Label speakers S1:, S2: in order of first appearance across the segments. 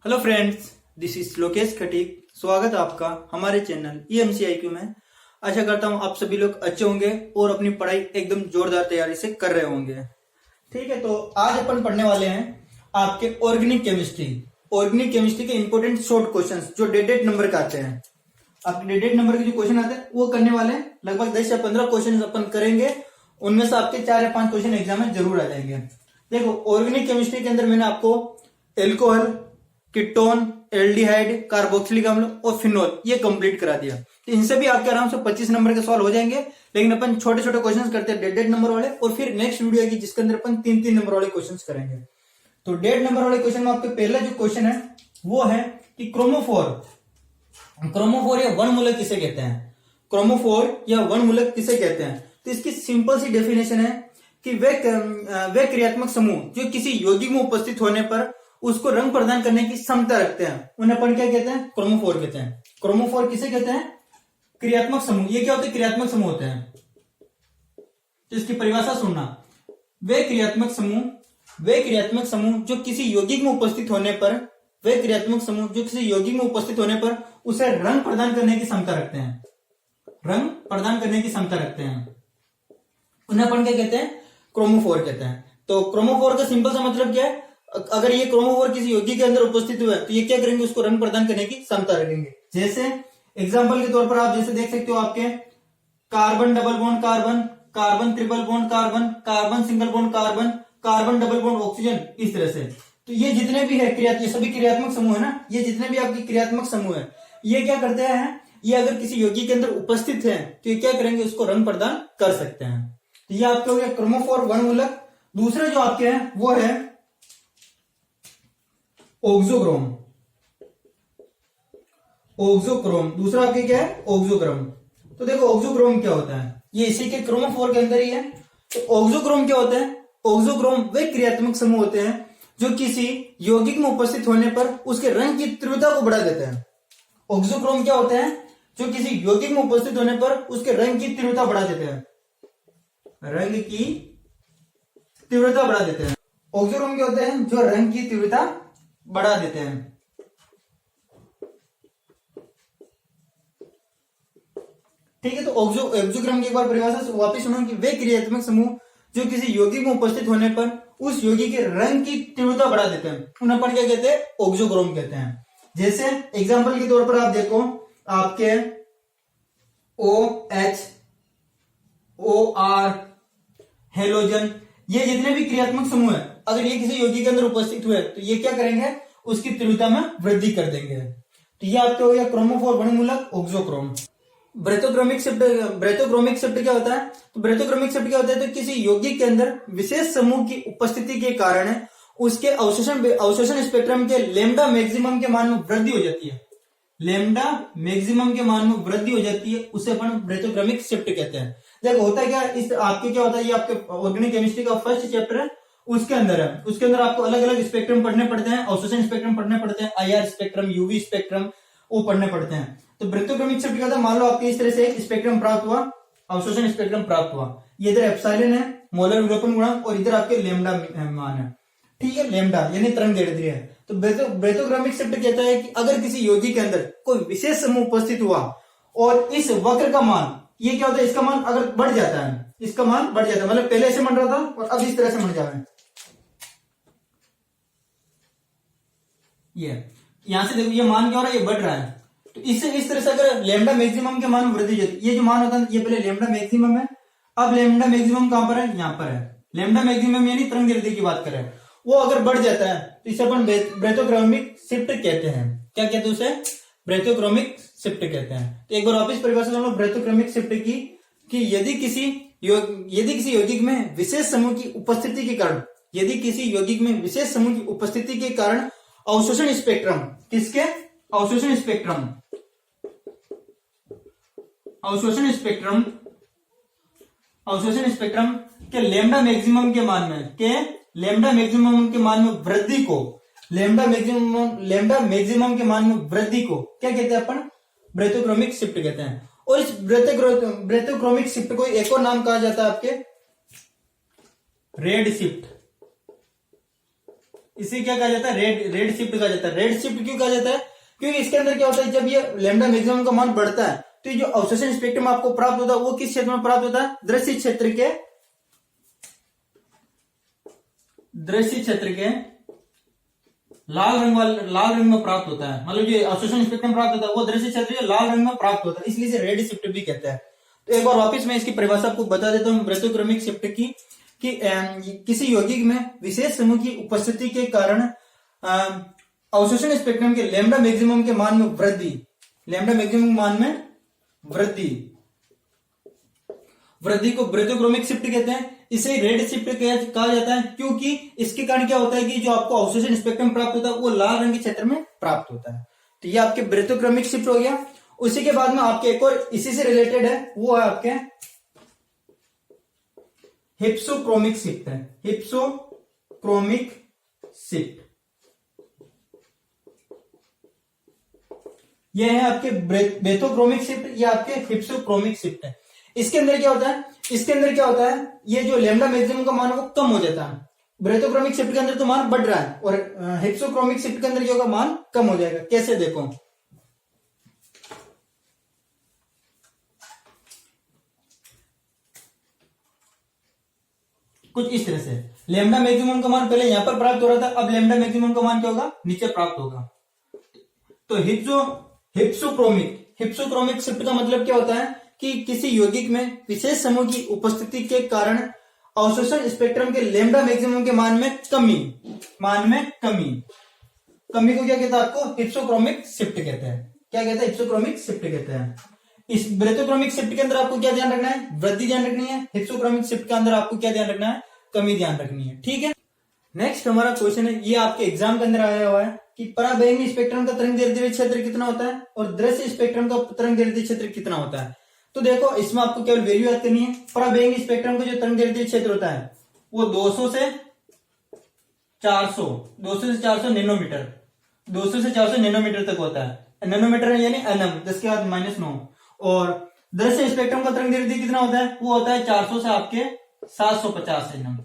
S1: Hello friends, this is Lokesh Khatik. स्वागत है आपका हमारे चैनल EMCIQ में। आशा करता हूँ आप सभी लोग अच्छे होंगे और अपनी पढ़ाई एकदम जोरदार तैयारी से कर रहे होंगे। ठीक है, तो आज अपन पढ़ने वाले हैं आपके ऑर्गेनिक केमिस्ट्री के इंपॉर्टेंट शॉर्ट क्वेश्चंस जो डेड नंबर के आते हैं। आपके डेड नंबर के जो क्वेश्चन आते हैं वो करने वाले हैं। लगभग 10 या 15 क्वेश्चन अपन करेंगे। उनमें से आपके 4 या 5 क्वेश्चन एग्जाम में जरूर आ जाएंगे। देखो, ऑर्गेनिक केमिस्ट्री के अंदर मैंने आपको एल्कोहल, कीटोन, एल्डिहाइड, कार्बोक्सिलिक अम्ल और फिनोल ये कंप्लीट करा दिया। तो इनसे भी आपके आराम से 25 नंबर के सवाल हो जाएंगे। लेकिन अपन छोटे छोटे क्वेश्चंस करते हैं डेड नंबर वाले, और फिर नेक्स्ट वीडियो आएगी जिसके अंदर अपन 3-3 नंबर वाले क्वेश्चंस करेंगे। तो डेड नंबर वाले क्वेश्चन में आपके पहला जो क्वेश्चन है वो है कि क्रोमोफोर या वन मूलक किसे कहते हैं। क्रोमोफोर या वन मूलक किसे कहते हैं? तो इसकी सिंपल सी डेफिनेशन है कि वे क्रियात्मक समूह जो किसी यौगिक में उपस्थित होने पर उसको रंग प्रदान करने की क्षमता रखते हैं, उन्हें अपन क्या कहते हैं? क्रोमोफोर कहते हैं। क्रोमोफोर किसे कहते हैं? क्रियात्मक समूह। ये क्या होते हैं? क्रियात्मक समूह होते हैं। तो इसकी परिभाषा सुनना। वे क्रियात्मक समूह जो किसी यौगिक में उपस्थित होने पर उसे रंग प्रदान करने की क्षमता रखते हैं। उन्हें अपन क्या कहते हैं? क्रोमोफोर कहते हैं। तो क्रोमोफोर का सिंपल सा मतलब क्या है? अगर ये क्रोमोफोर किसी यौगिक के अंदर उपस्थित हुआ है तो ये क्या करेंगे? उसको रंग प्रदान करने की क्षमता रखेंगे। जैसे एग्जांपल के तौर पर आप जैसे देख सकते हो, आपके carbon double bond carbon, carbon triple bond carbon, carbon single bond carbon, carbon double bond oxygen, इस तरह से। तो ये जितने भी है ये सभी क्रियात्मक समूह है ना। ये जितने भी आपकी क्रियात्मक समूह है ये क्या करते हैं? ये अगर किसी यौगिक के अंदर उपस्थित है तो ये क्या करेंगे? उसको रंग प्रदान कर सकते हैं। तो ये आपके हो गया क्रोमोफोर वन मूलक। दूसरे जो आपके हैं वो है ऑक्सोक्रोम। दूसरा आपके क्या है? ऑक्सोक्रोम। तो देखो ऑक्सोक्रोम क्या होता है? ये इसी के क्रोमोफोर के अंदर ही है। तो ऑक्सोक्रोम क्या होता है? ऑक्सोक्रोम वे क्रियात्मक समूह होते हैं जो किसी यौगिक में उपस्थित होने पर उसके रंग की तीव्रता को बढ़ा देते हैं। ऑक्सोक्रोम क्या होते हैं? जो किसी यौगिक में उपस्थित होने पर उसके रंग की तीव्रता बढ़ा देते हैं। ऑक्सोक्रोम क्या होते हैं? जो रंग की तीव्रता बढ़ा देते हैं। ठीक है, तो ऑक्सोक्रोम की एक बार परिभाषा वापस सुनो कि वे क्रियात्मक समूह जो किसी यौगिक में उपस्थित होने पर उस यौगिक के रंग की तीव्रता बढ़ा देते हैं, उन्हें अपन क्या कहते हैं? ऑक्सोक्रोम कहते हैं। जैसे एग्जांपल के तौर पर आप देखो, आपके OH, OR, हेलोजन, ये जितने भी क्रियात्मक समूह है अगर ये किसी यौगिक के अंदर उपस्थित हुए तो ये क्या करेंगे? उसकी तीव्रता में वृद्धि कर देंगे। तो ये आपके हो गया क्रोमोफोर वन मूलक ऑक्सोक्रोम। ब्रेथोक्रोमिक शिफ्ट क्या होता है? तो ब्रेथोक्रोमिक शिफ्ट क्या होता है? तो किसी यौगिक के अंदर विशेष समूह की उपस्थिति के कारण उसके अवशोषण स्पेक्ट्रम के लेमडा मैक्सिमम के मान में वृद्धि हो जाती है। उसे अपन ब्रेथोक्रोमिक शिफ्ट कहते हैं। देखो होता है क्या, इस आपके क्या होता है? ये आपके ऑर्गेनिक केमिस्ट्री का फर्स्ट चैप्टर है, उसके अंदर आपको अलग अलग स्पेक्ट्रम पढ़ने पड़ते हैं, अवशोषण स्पेक्ट्रम पढ़ने पड़ते हैं, IR स्पेक्ट्रम, UV स्पेक्ट्रम वो पढ़ने पड़ते हैं। तो ब्रेथोक्रोमिक शिफ्ट क्या होता है? मान लो आपके इस तरह से एक स्पेक्ट्रम प्राप्त हुआ, अवशोषण स्पेक्ट्रम प्राप्त हुआ। ये इधर एप्सिलॉन है, मोलर विलोपन गुणांक, और इधर आपके लेमडा मान है। ठीक है, लेमडा यानी तरंगदैर्ध्य है। तो ब्रेथोक्रोमिक शिफ्ट कहता है कि अगर किसी यौगिक के अंदर कोई विशेष समूह उपस्थित हुआ और इस वक्र का मान, ये क्या होता है? इसका मान अगर बढ़ जाता है, मतलब पहले ऐसे बन रहा था और अब इस तरह से बन जा रहा है। ये यहां से देखो, ये मान क्या हो रहा है? ये बढ़ रहा है। तो इससे इस तरह से अगर लेमडा मैक्सिमम के मान में वृद्धि होती है, ये जो मान होता है ये पहले लेमडा मैक्सिमम है, अब लेमडा मैक्सिमम कहां पर है? यहां पर है। लेमडा मैक्सिमम यानी तरंगदैर्ध्य की बात करें, वो अगर बढ़ जाता है तो इसे अपन ब्रेथोक्रोमिक शिफ्ट कहते हैं। क्या कहते हैं उसे? ब्रेथोक्रोमिक शिफ्ट कहते हैं। तो एक बार वापस परिभाषा सुनो ब्रेथोक्रोमिक शिफ्ट की, कि यदि किसी यौगिक में विशेष समूह की उपस्थिति के कारण अवशोषण स्पेक्ट्रम, किसके? अवशोषण स्पेक्ट्रम के लेमडा मैक्सिमम के मान में वृद्धि को क्या कहते हैं? अपन ब्रेथोक्रोमिक शिफ्ट कहते हैं। और इस ब्रेथोक्रोमिक शिफ्ट को एक और नाम कहा जाता है आपके रेड शिफ्ट। इसे क्या कहा जाता है, रेड शिफ्ट कहा जाता है। रेड शिफ्ट क्यों कहा जाता है, क्योंकि इसके अंदर क्या होता है, जब ये लैम्डा मैक्सिमम का मान बढ़ता है तो ये जो अवशोषण स्पेक्ट्रम आपको प्राप्त होता है वो किस क्षेत्र में प्राप्त होता है, दृश्य क्षेत्र के लाल रंग में प्राप्त होता है। मतलब जो अवशोषण स्पेक्ट्रम प्राप्त होता है वो दृश्य क्षेत्र के लाल रंग में प्राप्त होता है, इसलिए इसे रेड शिफ्ट भी कहते हैं। तो एक बार वापस मैं इसकी परिभाषा आपको बता देता हूँ वृत्तक्रमिक शिफ्ट की, कि किसी यौगिक में विशेष समूह की उपस्थिति के कारण अवशोषण स्पेक्ट्रम के लैम्डा मैक्सिमम के मान में वृद्धि, लैम्डा मैक्सिमम मान में वृद्धि को वृत्तक्रमिक शिफ्ट कहते हैं। इसे रेड शिफ्ट कहा जाता है, क्योंकि इसके कारण क्या होता है कि जो आपको अवशोषण स्पेक्ट्रम प्राप्त होता है वो लाल रंग के क्षेत्र में प्राप्त होता है। तो ये आपके वृत्तक्रमिक शिफ्ट हो गया। उसी के बाद में आपके एक और इसी से रिलेटेड है, वो है आपके हिप्सोक्रोमिक शिफ्ट है। हिप्सोक्रोमिक शिफ्ट ये है आपके बेथोक्रोमिक शिफ्ट, ये आपके हिप्सोक्रोमिक शिफ्ट है। इसके अंदर क्या होता है, ये जो लैम्डा मैक्सिमम का मान है वो कम हो जाता है। ब्रेथोक्रोमिक शिफ्ट के अंदर तो मान बढ़ रहा है और हिप्सोक्रोमिक शिफ्ट के अंदर क्या होगा, मान कम हो जाएगा। कैसे, देखो कुछ इस तरह से, लैम्डा मैक्सिमम का मान पहले यहां पर प्राप्त हो रहा था, अब लैम्डा मैक्सिमम का मान क्या होगा, नीचे प्राप्त होगा। तो हिप्सोक्रोमिक शिफ्ट का मतलब क्या होता है कि किसी यौगिक में विशेष समूह की उपस्थिति के कारण अवशोषण स्पेक्ट्रम के लैम्डा मैक्सिमम के मान में कमी को क्या कहता है, आपको हिप्सोक्रोमिक शिफ्ट कहते हैं। क्या कहते हैं, हिप्सोक्रोमिक शिफ्ट कहते हैं। इस ब्रेथोक्रोमिक शिफ्ट के अंदर आपको क्या ध्यान रखना है, वृद्धि ध्यान रखनी है। हिप्सोक्रोमिक शिफ्ट के अंदर आपको क्या ध्यान रखना है, कमी ध्यान रखनी है। ठीक है, नेक्स्ट हमारा क्वेश्चन है, ये आपके एग्जाम के अंदर आया हुआ है कि पराबैंगनी स्पेक्ट्रम का तरंगदैर्ध्य क्षेत्र कितना होता है और दृश्य स्पेक्ट्रम का तरंगदैर्ध्य क्षेत्र कितना होता है। तो देखो इसमें आपको केवल वैल्यू याद करनी है। पराबैंगनी स्पेक्ट्रम का जो तरंगदैर्ध्य क्षेत्र होता है वो 200 से 400 नैनोमीटर, 200 से 400 नैनोमीटर तक होता है। नैनोमीटर यानी एनएम, 10 के बाद -9। और दृश्य स्पेक्ट्रम का तरंगदैर्ध्य कितना होता है, वो होता है 400 से आपके 750 एनएम।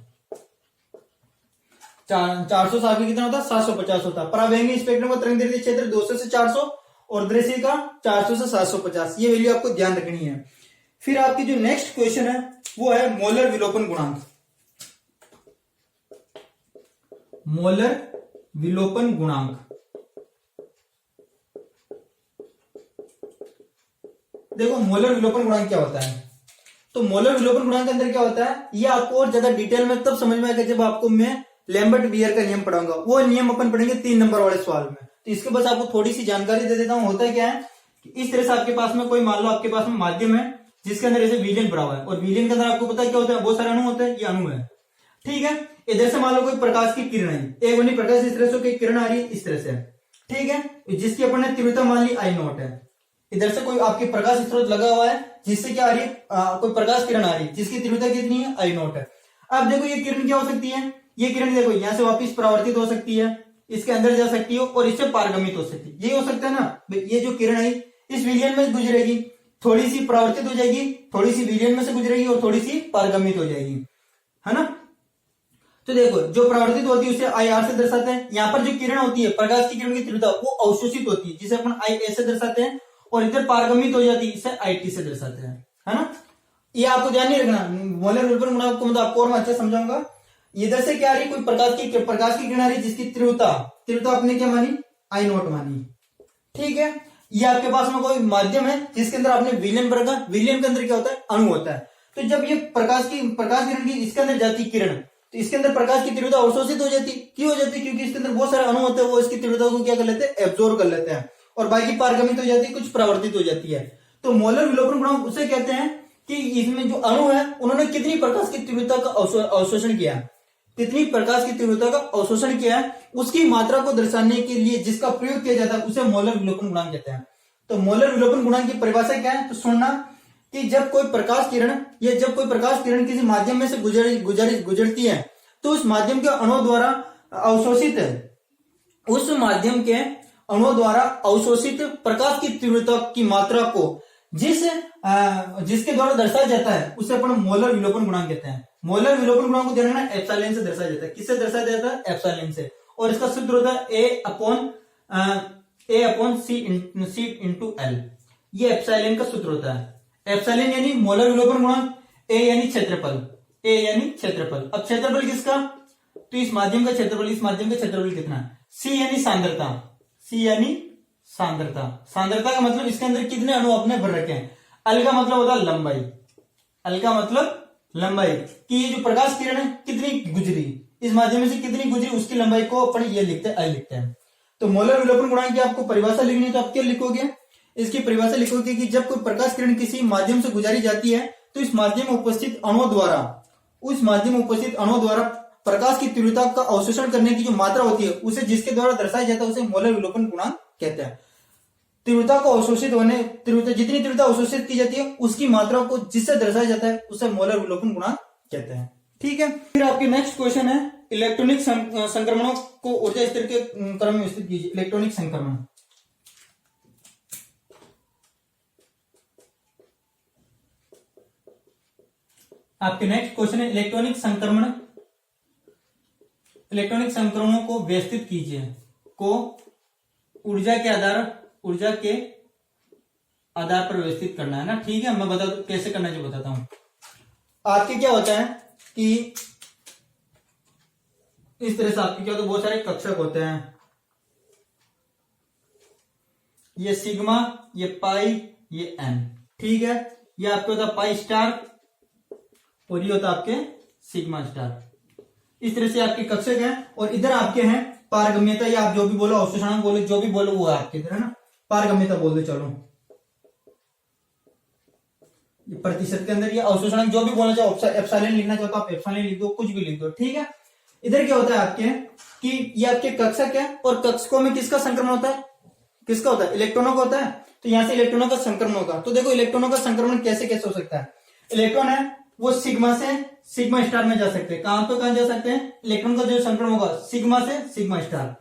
S1: 400 से आगे कितना होता है, 750 होता है। पराबैंगनी स्पेक्ट्रम का तरंगदैर्ध्य क्षेत्र 200 से 400 और दृश्य का 400 से 750। ये वैल्यू आपको ध्यान रखनी है। फिर आपकी जो नेक्स्ट क्वेश्चन है वो है मोलर विलोपन गुणांक। मोलर विलोपन गुणांक, देखो मोलर विलोपन गुणांक क्या होता है। तो मोलर विलोपन गुणांक के अंदर क्या होता है, ये आपको और ज्यादा डिटेल में तब समझ में आएगा जब आपको मैं लैम्बर्ट बियर का नियम पढ़ाऊंगा। वो नियम अपन पढ़ेंगे 3 नंबर वाले सवाल में। तो इसके बस आपको थोड़ी सी जानकारी दे देता हूं। होता है क्या है कि इस तरह से आपके पास में कोई, मान लो आपके पास में माध्यम है जिसके अंदर ऐसे विलयन पड़ा हुआ है, और विलयन के अंदर आपको पता है क्या होता है, बहुत सारे अणु होते हैं, ये अणु है। ठीक है, इधर से मान लो कोई प्रकाश की किरण है, एक बनी प्रकाश इस तरह से कोई किरण आ रही है इस तरह से। ठीक है, जिसकी अपन ने तीव्रता मान ली I0 है। इधर से कोई आपके प्रकाश स्रोत लगा हुआ है जिससे क्या आ रही है, कोई प्रकाश किरण आ रही है जिसकी तीव्रता कितनी है, I0 है। अब देखो ये किरण क्या हो सकती है, ये किरण देखो यहां से वापस परावर्तित हो सकती है, इसके अंदर जा सकती है और इससे पारगमित हो सकती है। यही हो सकता है ना, ये जो किरण है इस विलयन में गुजरेगी, थोड़ी सी परावर्तित हो जाएगी, थोड़ी सी विलयन में से गुजरेगी और थोड़ी सी पारगमित हो जाएगी, है ना। तो देखो जो परावर्तित होती है उसे IR से दर्शाते हैं। यहाँ पर जो किरण होती है, प्रकाश की किरण की तीव्रता वो अवशोषित होती है जिसे अपन IA से दर्शाते हैं, और इधर पारगमित हो जाती है इसे IT से दर्शाते हैं, है ना। ये आपको ध्यान नहीं रखना। मोलर विलोपन गुणांक को मतलब आपको और मैं अच्छा समझाऊंगा। इधर से क्या आ रही, कोई प्रकाश की किरण आ रही जिसकी तीव्रता आपने क्या मानी, I0 मानी। ठीक है, ये आपके पास में कोई माध्यम है जिसके अंदर आपने विलयन रखा, विलयन के अंदर क्या होता है, अणु होता है। तो जब ये प्रकाश किरण की इसके अंदर जाती किरण, तो इसके अंदर प्रकाश की तीव्रता अवशोषित हो जाती। क्यों हो जाती, क्योंकि इसके अंदर बहुत सारे अणु होते हैं, वो इसकी तीव्रता को क्या कर लेते हैं, एब्जॉर्ब कर लेते हैं, और बाकी पारगमित हो जाती है, कुछ परावर्तित हो जाती है। तो मोलर विलोपन गुणांक उसे कहते हैं कि इसमें जो अणु है उन्होंने कितनी प्रकाश की तीव्रता का अवशोषण किया, कितनी प्रकाश की तीव्रता का अवशोषण किया है, उसकी मात्रा को दर्शाने के लिए जिसका प्रयोग किया जाता है उसे मोलर विलोपन गुणांक कहते हैं। तो मोलर विलोपन गुणांक की परिभाषा क्या है, तो सुनना कि जब कोई प्रकाश किरण किसी माध्यम में से गुजरती है तो उस माध्यम के अणुओं द्वारा अवशोषित प्रकाश की तीव्रता की मात्रा को जिसके द्वारा दर्शाया जाता है उसे अपन मोलर विलोपन गुणांक कहते हैं। मोलर विलोपन गुणांक को ध्यान रखना, एप्सिलॉन से दर्शाया जाता है। किससे दर्शाया जाता है, एप्सिलॉन से। और इसका सूत्र होता है A/C इंटू L। ये एप्सिलॉन का सूत्र होता है। एप्सिलॉन यानी मोलर विलोपन गुणांक, A यानी क्षेत्रफल, A यानी क्षेत्रफल। अब क्षेत्रफल किसका, तो इस माध्यम का क्षेत्रफल, इस माध्यम का क्षेत्रफल कितना है, C यानी सांद्रता, C यानी सांद्रता। सांद्रता का मतलब इसके अंदर कितने अणु आपने भर रखे हैं। L का मतलब होता है लंबाई, L का मतलब लंबाई कि ये जो प्रकाश किरण है कितनी गुजरी, इस माध्यम में से कितनी गुजरी, उसकी लंबाई को अपन ये लिखते हैं, I लिखते हैं। तो मोलर विलोपन गुणांक की आपको परिभाषा लिखनी है तो आप क्या लिखोगे, इसकी परिभाषा लिखोगे कि जब कोई प्रकाश किरण किसी माध्यम से गुजारी जाती है तो इस माध्यम में उपस्थित अणुओं द्वारा, उस माध्यम में उपस्थित अणुओं द्वारा प्रकाश की तीव्रता का अवशोषण करने की जो मात्रा होती है उसे जिसके द्वारा दर्शाया जाता है उसे मोलर विलोपन गुणांक कहते हैं। तीव्रता को अवशोषित होने, तीव्रता जितनी तीव्रता अवशोषित की जाती है उसकी मात्रा को जिससे दर्शाया जाता है उसे मोलर विलोपन गुणांक कहते हैं। ठीक है, फिर आपके नेक्स्ट क्वेश्चन है इलेक्ट्रॉनिक संक्रमणों को ऊर्जा स्तर के क्रम में विस्तृत कीजिए। इलेक्ट्रॉनिक संक्रमण, आपके नेक्स्ट क्वेश्चन है इलेक्ट्रॉनिक संक्रमण, इलेक्ट्रॉनिक संक्रमणों को व्यवस्थित कीजिए, को ऊर्जा के आधार पर व्यवस्थित करना है ना। ठीक है, मैं बता दूं कैसे करना है, जो बताता हूं। आपके क्या होता है कि इस तरह से आपके क्या होता है, बहुत सारे कक्षक होते हैं, ये सिग्मा, ये पाई, ये एन। ठीक है, ये आपके होता है पाई स्टार और ये होता है आपके सिग्मा स्टार। इस तरह से आपके कक्षक हैं और इधर आपके हैं पारगम्यता, या आप जो भी बोलो, अवशोषणांक बोलो, जो भी बोलो वो है आपके इधर, है ना। पारगम्यता बोल दो, चलो ये प्रतिशत के अंदर, ये अवशोषणांक जो भी बोलना चाहो, एप्सिलॉन लिखना चाहो तो आप एप्सिलॉन लिख दो, कुछ भी लिख दो। ठीक है, इधर क्या होता है आपके कि ये आपके कक्षक है और कक्षकों में किसका संक्रमण होता है, किसका होता है, इलेक्ट्रॉनों का होता है। तो यहां से इलेक्ट्रॉनों का संक्रमण होगा। तो देखो इलेक्ट्रॉनों का संक्रमण कैसे कैसे हो सकता है। इलेक्ट्रॉन है वो सिग्मा से सिग्मा स्टार में जा सकते हैं। कहां पे कहां जा सकते हैं, इलेक्ट्रॉन का जो संक्रमण होगा सिग्मा से सिग्मा स्टार,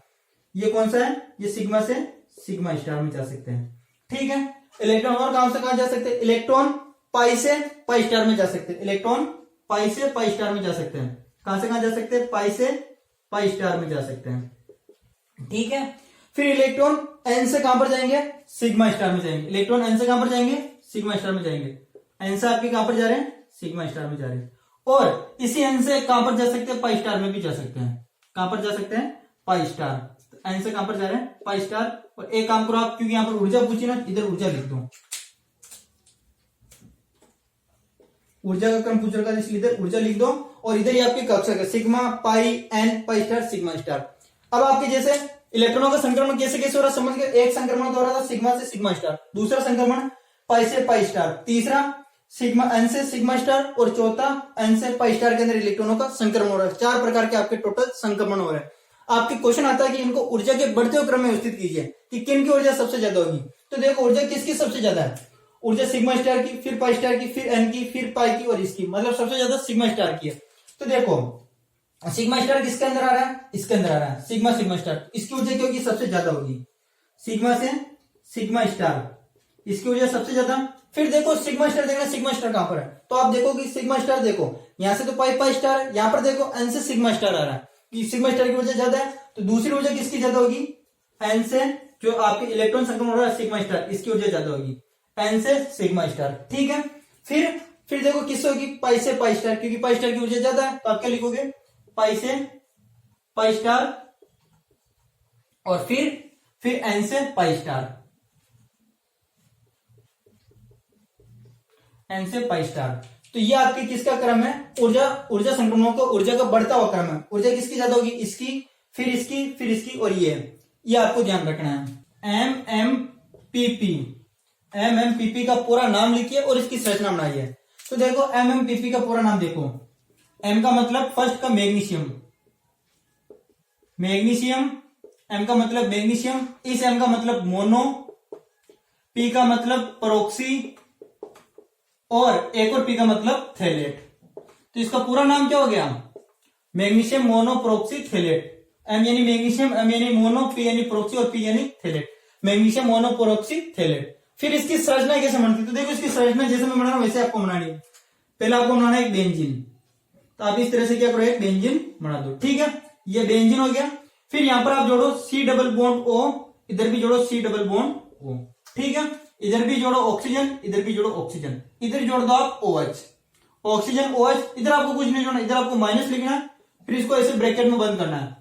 S1: ये कौन सा है, ये सिग्मा से सिग्मा स्टार में जा सकते हैं। ठीक है, इलेक्ट्रॉन और कहां से कहां जा सकते हैं, इलेक्ट्रॉन पाई से पाई स्टार में जा सकते हैं, इलेक्ट्रॉन पाई से पाई स्टार में जा सकते हैं। कहां से कहां जा सकते हैं, पाई से पाई स्टार में जा सकते हैं। ठीक है, फिर इलेक्ट्रॉन एन से कहां पर जाएंगे, सिग्मा स्टार में जाएंगे। इलेक्ट्रॉन एन से कहां पर जाएंगे, सिग्मा स्टार में जाएंगे। एन से आपके कहां पर जा रहे हैं, सिग्मा स्टार में जा रहे हैं। और इसी एन से कहां पर जा सकते हैं, पाई स्टार में भी जा सकते हैं। कहां पर जा सकते हैं, पाई स्टार। तो एन से कहां पर जा रहे हैं, पाई स्टार। और एक काम करो आप, क्योंकि यहां पर ऊर्जा पूछी ना, इधर ऊर्जा लिख दो, ऊर्जा का क्रम पूछ रखा है इसलिए इधर ऊर्जा लिख दो। और इधर ही आपके कक्षक है sigma, pi, N, pi star, sigma star. अब आपके जैसे इलेक्ट्रॉनों का संक्रमण कैसे कैसे हो रहा है समझ गए। एक संक्रमण हो रहा था सिग्मा से सिग्मा स्टार, दूसरा संक्रमण पाई से पाई स्टार, तीसरा सिग्मा एन से सिग्मा स्टार और चौथा एन से पाई स्टार के अंदर इलेक्ट्रॉनों का संक्रमण हो रहा है। 4 प्रकार के आपके टोटल संक्रमण हो रहे हैं। आपके क्वेश्चन आता है कि इनको ऊर्जा के बढ़ते हुए क्रम में व्यवस्थित कीजिए कि किन की ऊर्जा सबसे ज्यादा होगी। तो देखो ऊर्जा किसकी सबसे ज्यादा है, ऊर्जा सिग्मा स्टार की, फिर पाई स्टार की, फिर एन की, फिर पाई की और इसकी, मतलब सबसे ज्यादा सिग्मा स्टार की है। तो देखो सिग्मा स्टार किसके अंदर आ रहा है, इसके अंदर आ रहा है, सिग्मा सिग्मा स्टार। इसकी ऊर्जा क्या होगी, सबसे ज्यादा होगी, सिग्मा से सिग्मा स्टार, इसकी ऊर्जा सबसे ज्यादा। फिर देखो सिग्मा स्टार देखना, सिग्मा स्टार कहां पर है, तो आप देखो कि सिग्मा स्टार देखो यहां से तो पाई पाई स्टार है, यहां पर देखो एन से सिग्मा स्टार आ रहा है, कि सिग्मा स्टार की ऊर्जा ज्यादा है। तो दूसरी ऊर्जा किसकी ज्यादा होगी, एन से, जो आपके इलेक्ट्रॉन संक्रमण हो रहा है सिग्मा स्टार, इसकी ऊर्जा ज्यादा होगी, एन से सिग्मा स्टार। ठीक है, फिर देखो किससे होगी, पाई से पाई स्टार, क्योंकि पाई स्टार की ऊर्जा ज्यादा है। तो आप क्या लिखोगे, पाई से पाई स्टार और फिर एन से पाई स्टार, एन से पाई स्टार। तो ये आपके किसका क्रम है, ऊर्जा संक्रमणों का ऊर्जा का बढ़ता हुआ क्रम है। ऊर्जा किसकी ज्यादा होगी, इसकी, फिर इसकी, फिर इसकी और ये आपको ध्यान रखना है। एमएमपीपी का पूरा नाम लिखिए और इसकी संरचना बनाइए। तो देखो एमएमपीपी का पूरा नाम देखो, एम का मतलब फर्स्ट का मैग्नीशियम, एम का मतलब मैग्नीशियम, इस एम का मतलब मोनो, पी का मतलब परोक्सी और एक और पी का मतलब थैलेट। तो इसका पूरा नाम क्या हो गया, magnesium mono proxy phthalate. M यानी मैग्नीशियम, एम यानी मोनो, पी यानी प्रोक्सी और पी यानी phthalate, magnesium mono proxy phthalate. फिर इसकी संरचना कैसे बनती है, तो देखो इसकी संरचना जैसे मैं बना रहा हूं वैसे आपको बनानी है। पहले आपको बनाना है एक बेंजीन, तो आप इस तरह से क्या करो, एक बेंजीन बना दो। ठीक है, ये बेंजीन हो गया। फिर यहां पर आप जोड़ो C डबल बॉन्ड O, इधर भी जोड़ो C डबल बॉन्ड O, ठीक है। इधर भी जोड़ो ऑक्सीजन, इधर भी जोड़ो ऑक्सीजन, इधर जोड़ दो आप OH, ऑक्सीजन OH। इधर आपको कुछ नहीं जोड़ना, इधर आपको माइनस लिखना है, फिर इसको ऐसे ब्रैकेट में बंद करना है,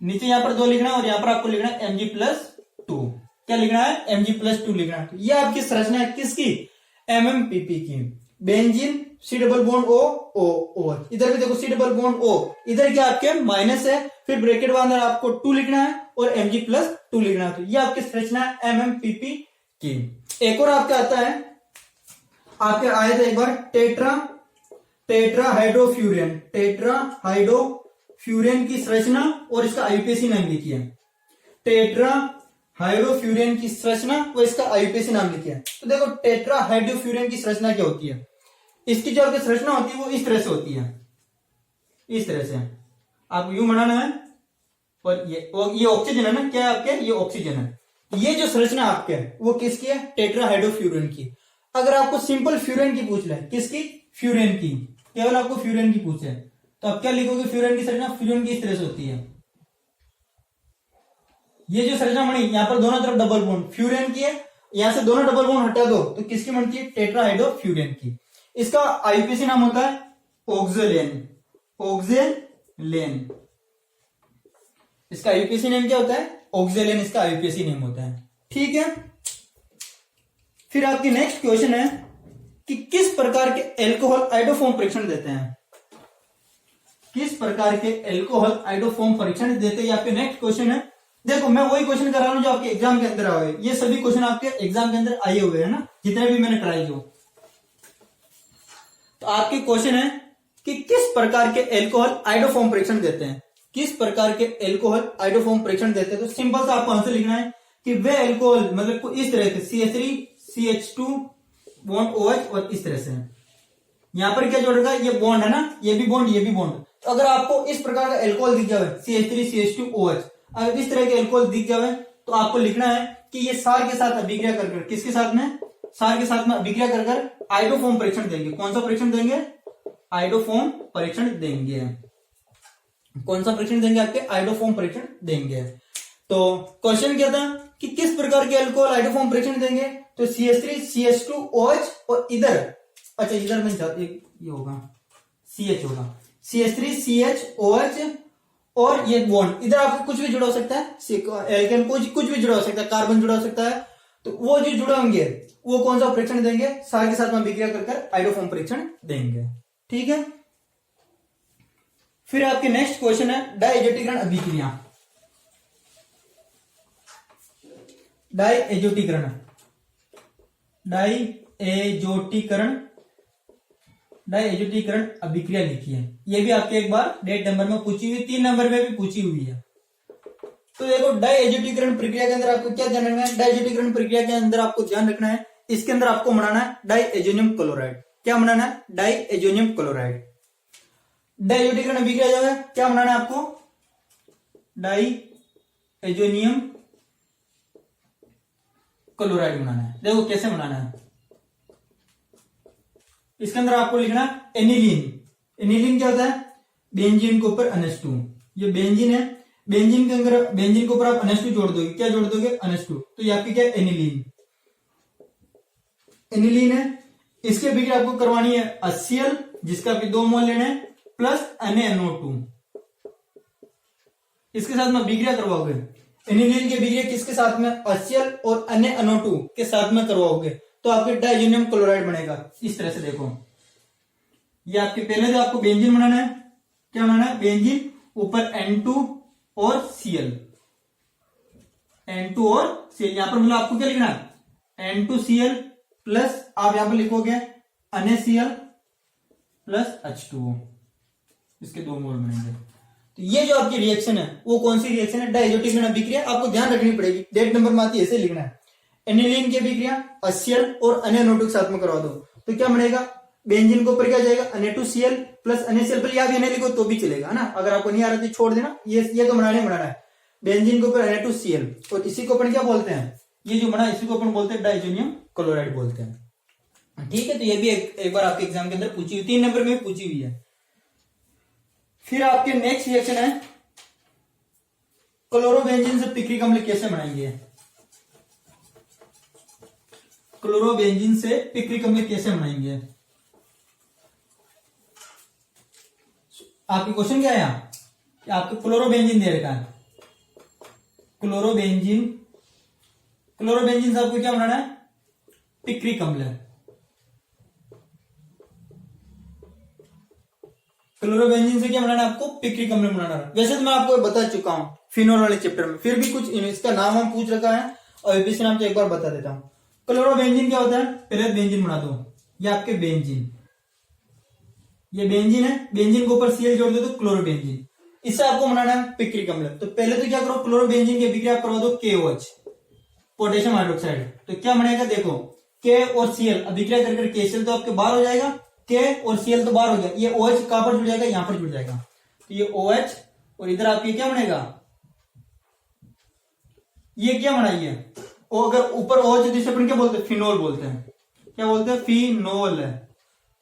S1: नीचे यहां पर 2 लिखना है और यहां पर आपको लिखना है Mg+2। क्या लिखना है? Mg+2 लिखना है। ये आपकी संरचना है किसकी? MMPP की। Benzene C double bond O O OH, इधर भी देखो C डबल बॉन्ड O, इधर क्या आपके माइनस है, फिर ब्रैकेट में अंदर आपको 2 लिखना है और Mg+2 लिखना है। तो ये आपकी संरचना है MMPP की। एक और आपका आता है, आपके आए थे एक बार टेट्राहाइड्रोफ्यूरिन, टेट्राहाइड्रोफ्यूरिन की संरचना और इसका आईयूपीएसी नाम लिखिए। टेट्राहाइड्रोफ्यूरिन की संरचना और इसका आईयूपीएसी नाम लिखिए। तो देखो टेट्राहाइड्रोफ्यूरिन की संरचना क्या होती है, इसकी जो आपकी संरचना होती है वो इस तरह से होती है, इस तरह से आपको यूं बनाना है, और ये ऑक्सीजन है ना, क्या है आपके? ये ऑक्सीजन है। ये जो संरचना आपके है वो किसकी है? टेट्राहाइड्रोफ्यूरिन की। अगर आपको सिंपल फ्यूरिन की पूछ ले, किसकी? फ्यूरिन की, केवल आपको फ्यूरिन की पूछे तो आप क्या लिखोगे? फ्यूरिन की संरचना, फ्यूरिन की इस तरह से होती है। ये जो संरचना बनी, यहां पर दोनों तरफ डबल बॉन्ड फ्यूरिन की है, यहां से दोनों डबल बॉन्ड हटा दो तो किसकी बनती है? टेट्राहाइड्रोफ्यूरिन की। इसका आईयूपीएसी नाम होता है ऑक्जेलेन, ऑक्जेलेन। इसका आईयूपीएसी नेम क्या होता है? ऑक्जेलेन इसका आईयूपीएसी नेम होता है, ठीक है। फिर आपकी नेक्स्ट क्वेश्चन है कि किस प्रकार के एल्कोहल आइडोफॉर्म परीक्षण देते हैं? किस प्रकार के एल्कोहल आइडोफॉर्म परीक्षण देते हैं? आपके नेक्स्ट क्वेश्चन है। देखो मैं वही क्वेश्चन कर रहा हूं जो आपके एग्जाम के अंदर आए, ये सभी क्वेश्चन आपके एग्जाम के अंदर आए हुए हैं ना, जितने भी मैंने ट्राई किए। तो आपके क्वेश्चन है कि किस प्रकार के एल्कोहल आइडोफॉर्म परीक्षण देते हैं? किस प्रकार के एल्कोहल आइडोफॉर्म परीक्षण देते हैं? तो सिंपल सा आपको आंसर लिखना है कि वे एल्कोहल मतलब इस तरह के CH3 CH2 बॉन्ड OH और इस तरह से। यहां पर क्या जोड़ेगा? ये बॉन्ड है ना, ये भी बॉन्ड, ये भी बॉन्ड। तो अगर आपको इस प्रकार का एल्कोहल दिख जाए CH3 CH2 OH, अगर इस तरह के एल्कोहल दिख जाए तो आपको लिखना है कि ये सार के साथ अभिक्रिया कर किसके साथ में? सार के साथ में अभिक्रिया कर आइडोफॉर्म परीक्षण देंगे। कौन सा परीक्षण देंगे? आइडोफॉर्म परीक्षण देंगे। कौन सा परीक्षण देंगे? आपके आइडोफॉर्म परीक्षण देंगे। तो क्वेश्चन क्या था कि किस प्रकार के अल्कोहल आइडोफॉर्म परीक्षण देंगे? तो CH3 CH2 OH और इधर, अच्छा इधर में ये होगा CH होगा, CH3 CH OH और ये बॉन्ड, इधर आपको कुछ भी जुड़ा हो सकता है, एल्केन कुछ भी जुड़ा हो सकता है, कार्बन जुड़ा हो सकता है। तो वो जो जुड़े होंगे वो कौन सा परीक्षण देंगे? सार के साथ में अभिक्रिया कर आइडोफॉर्म परीक्षण देंगे, ठीक है। फिर आपके नेक्स्ट क्वेश्चन है डायएजोटीकरण अभिक्रिया। डायएजोटीकरण अभिक्रिया लिखी है। ये भी आपके एक बार डेट नंबर में पूछी हुई, 3 नंबर में भी पूछी हुई है। तो देखो डायएजोटीकरण प्रक्रिया के अंदर आपको क्या ध्यान रखना है? डायएजोटीकरण प्रक्रिया के अंदर आपको ध्यान रखना है, इसके अंदर आपको बनाना है डायएजोनियम क्लोराइड। क्या बनाना है? डायएजोनियम क्लोराइड। डायएजोटीकरण अभिक्रिया जो है क्या बनाना है आपको? डायएजोनियम क्लोराइड बनाना है। देखो कैसे बनाना है, इसके अंदर आपको लिखना एनिलीन। एनिलीन क्या होता है? बेंजीन के ऊपर NH2, ये बेंजीन है, बेंजीन के अंदर बेंजीन के ऊपर आप NH2 जोड़ दोगे। क्या जोड़ दोगे? NH2। तो ये आपकी क्या है? एनिलीन। एनिलीन है, इसके अभिक्रिया आपको करवानी है HCl, जिसका भी 2 मोल लेना है, प्लस NaNO2। इसके साथ में अभिक्रिया करवाओगे। एनिलीन की अभिक्रिया किसके साथ में? HCl और NaNO2 के साथ में करवाओगे तो आपके डायजोनियम क्लोराइड बनेगा। इस तरह से देखो, ये आपके पहले तो आपको बेंजीन बनाना है। क्या बनाना है? बेंजीन, ऊपर N2 और Cl, N2 और Cl। यहां पर मतलब आपको क्या लिखना है? N2Cl प्लस आप यहां पर लिखोगे NaCl प्लस H2O, इसके 2 मोल बनेंगे। तो ये जो आपकी रिएक्शन है वो कौन सी रिएक्शन है? डायएजोटीकरण अभिक्रिया। आपको ध्यान रखनी पड़ेगी, डेट नंबर में आती है, ऐसे लिखना है। एनिलीन की अभिक्रिया HCl और NaNO2 के साथ में करवा दो तो क्या बनेगा? बेंजीन के ऊपर क्या जाएगा? Na2Cl प्लस NaCl, पर या भी Na लिखो तो भी चलेगा ना, अगर आपको नहीं आ रहा तो छोड़ देना। ये तो बनाना है। बेंजीन के ऊपर Na2Cl और इसी को अपन क्या बोलते हैं? ये जो बना इसी को अपन बोलते हैं डायजोनियम क्लोराइड बोलते हैं, ठीक है। तो ये भी एक बार आपके एग्जाम के अंदर पूछी हुई, 3 नंबर में पूछी हुई है। फिर आपके नेक्स्ट रिएक्शन है क्लोरोबेंजीन से पिक्रिक अम्ल कैसे बनाएंगे? क्लोरोबेंजीन से पिक्रिक अम्ल कैसे बनाएंगे? आपके क्वेश्चन क्या है यहाँ? आपको क्लोरोबेंजीन दे रखा है, क्लोरोबेंजीन से आपको क्या बनाना है? पिक्रिक अम्ल। क्लोरोबेंजीन से क्या बनाना है आपको? पिक्रिक अम्ल बनाना है। वैसे तो मैं आपको बता चुका हूं फिनोल वाले चैप्टर में, फिर भी कुछ इसका नाम हम पूछ रखा है और एबीसी नाम तो एक बार बता देता हूं। क्लोरोबेंजीन क्या होता है? पहले बेंजीन बना दो, ये आपके बेंजीन, ये बेंजीन है, बेंजीन के ऊपर सीएल जोड़ दो तो क्लोरोबेंजीन। इससे आपको बनाना है पिक्रिक अम्ल। तो पहले तो क्या करो, क्लोरोबेंजीन की अभिक्रिया करवा दो KOH, पोटेशियम हाइड्रोक्साइड। तो क्या बनेगा देखो, K और Cl अभिक्रिया करके KCl तो आपके बाहर हो जाएगा, K और Cl तो बाहर हो गया, ये OH कहां पर जुड़ जाएगा? यहां पर जुड़ जाएगा। तो ये OH और इधर आपके क्या बनेगा? ये क्या बनाइए, अगर ऊपर OH जिसे अपन क्या बोलते हैं? फिनोल बोलते हैं। क्या बोलते हैं? फिनोल।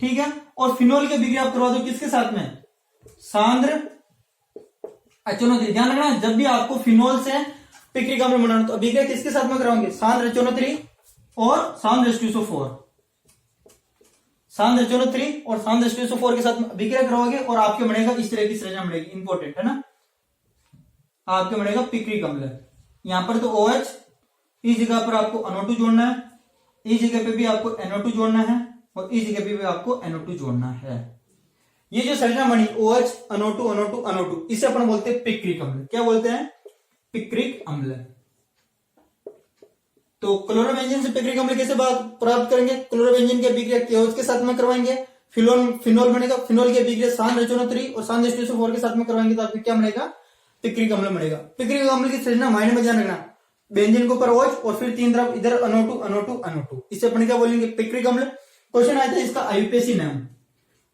S1: ठीक है। और फिनोल की अभिक्रिया आप करवा दो किसके साथ में? सांद्र HNO3। ध्यान रखना, जब भी आपको फिनोल से पिक्रिक अम्ल बनाना तो अभिक्रिया किसके साथ में कराओगे? सांद्र HNO3 और सांद्र H2SO4। सांद्र HNO3 और सांद्र H2SO4 के साथ में अभिक्रिया करवाओगे और आपके बनेगा इस तरह की संरचना बनेगी। इंपॉर्टेंट है ना, आपके बनेगा पिक्रिक अम्ल। यहां पर तो OH, इस जगह पर आपको NO2 जोड़ना है, इस जगह पे भी आपको NO2 जोड़ना है और इस जगह पे भी आपको NO2 जोड़ना है। ये जो संरचना बनी OH, NO2, NO2, NO2, इसे अपन बोलते हैं पिक्रिक अम्ल। क्या बोलते हैं? पिक्रिक अम्ल। तो क्लोरोबेंजीन से पिक्रिक अम्ल कैसे प्राप्त करेंगे? क्लोरोबेंजीन की अभिक्रिया KOH के साथ में करवाएंगे, फिनोल बनेगा, फिनोल की अभिक्रिया सांद्र HNO3 और सांद्र H2SO4 के साथ में करवाएंगे तो आपको क्या बनेगा? पिक्रिक अम्ल बनेगा। पिक्रिक अम्ल की संरचना मायने में ध्यान रखना, बेंजीन के ऊपर OH और फिर तीन तरफ इधर NO2, NO2, NO2, इसे अपन क्या बोलेंगे? पिक्रिक अम्ल। क्वेश्चन आया था इसका IUPAC नाम,